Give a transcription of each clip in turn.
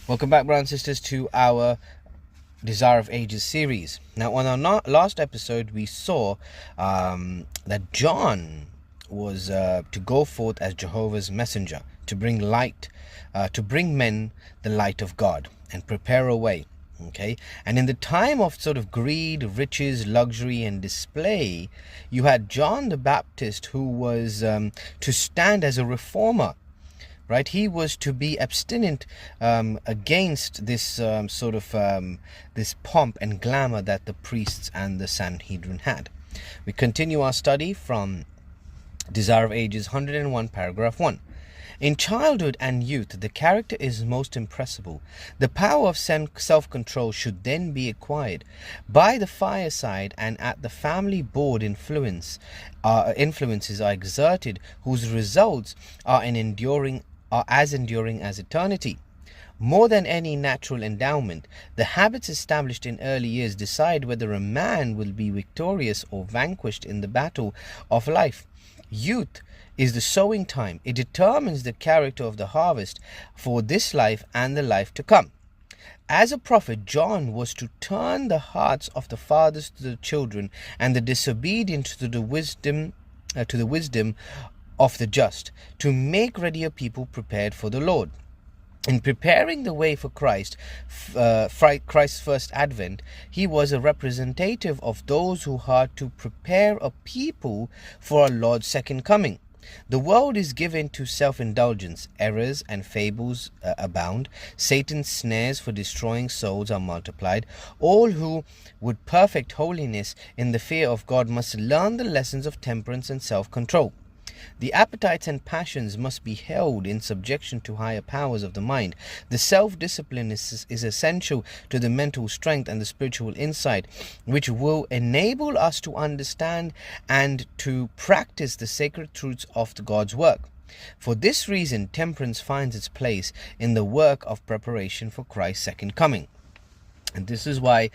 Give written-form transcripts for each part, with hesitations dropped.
Welcome back, brothers and sisters, to our Desire of Ages series. Now, on our last episode, we saw that John was to go forth as Jehovah's messenger, to bring light, to bring men the light of God and prepare a way. Okay, and in the time of sort of greed, riches, luxury, and display, you had John the Baptist, who was to stand as a reformer. Right, he was to be abstinent against this this pomp and glamour that the priests and the Sanhedrin had. We continue our study from Desire of Ages 101, paragraph 1. In childhood and youth, the character is most impressible. The power of self-control should then be acquired. By the fireside and at the family board, influences are exerted whose results are as enduring as eternity. More than any natural endowment, the habits established in early years decide whether a man will be victorious or vanquished in the battle of life. Youth is the sowing time. It determines the character of the harvest for this life and the life to come. As a prophet, John was to turn the hearts of the fathers to the children and the disobedient to the wisdom of the just, to make ready a people prepared for the Lord. In preparing the way for Christ's first advent, he was a representative of those who had to prepare a people for our Lord's second coming. The world is given to self-indulgence. Errors and fables abound. Satan's snares for destroying souls are multiplied. All who would perfect holiness in the fear of God must learn the lessons of temperance and self-control. The appetites and passions must be held in subjection to higher powers of the mind. The self-discipline is essential to the mental strength and the spiritual insight, which will enable us to understand and to practice the sacred truths of God's work. For this reason, temperance finds its place in the work of preparation for Christ's second coming. And this is why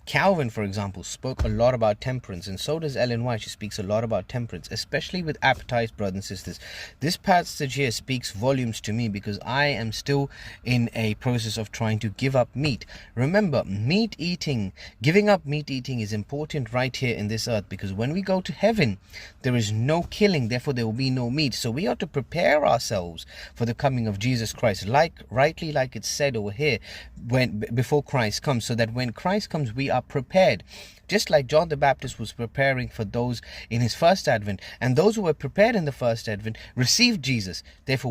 Calvin, for example, spoke a lot about temperance, and so does Ellen White. She speaks a lot about temperance, especially with appetites, brothers and sisters. This passage here speaks volumes to me because I am still in a process of trying to give up meat. Remember, giving up meat eating is important right here in this earth, because when we go to heaven, there is no killing, therefore there will be no meat. So we are to prepare ourselves for the coming of Jesus Christ, rightly like it's said over here, before Christ comes, so that when Christ comes we are prepared, just like John the Baptist was preparing for those in his first advent, and those who were prepared in the first advent received Jesus. Therefore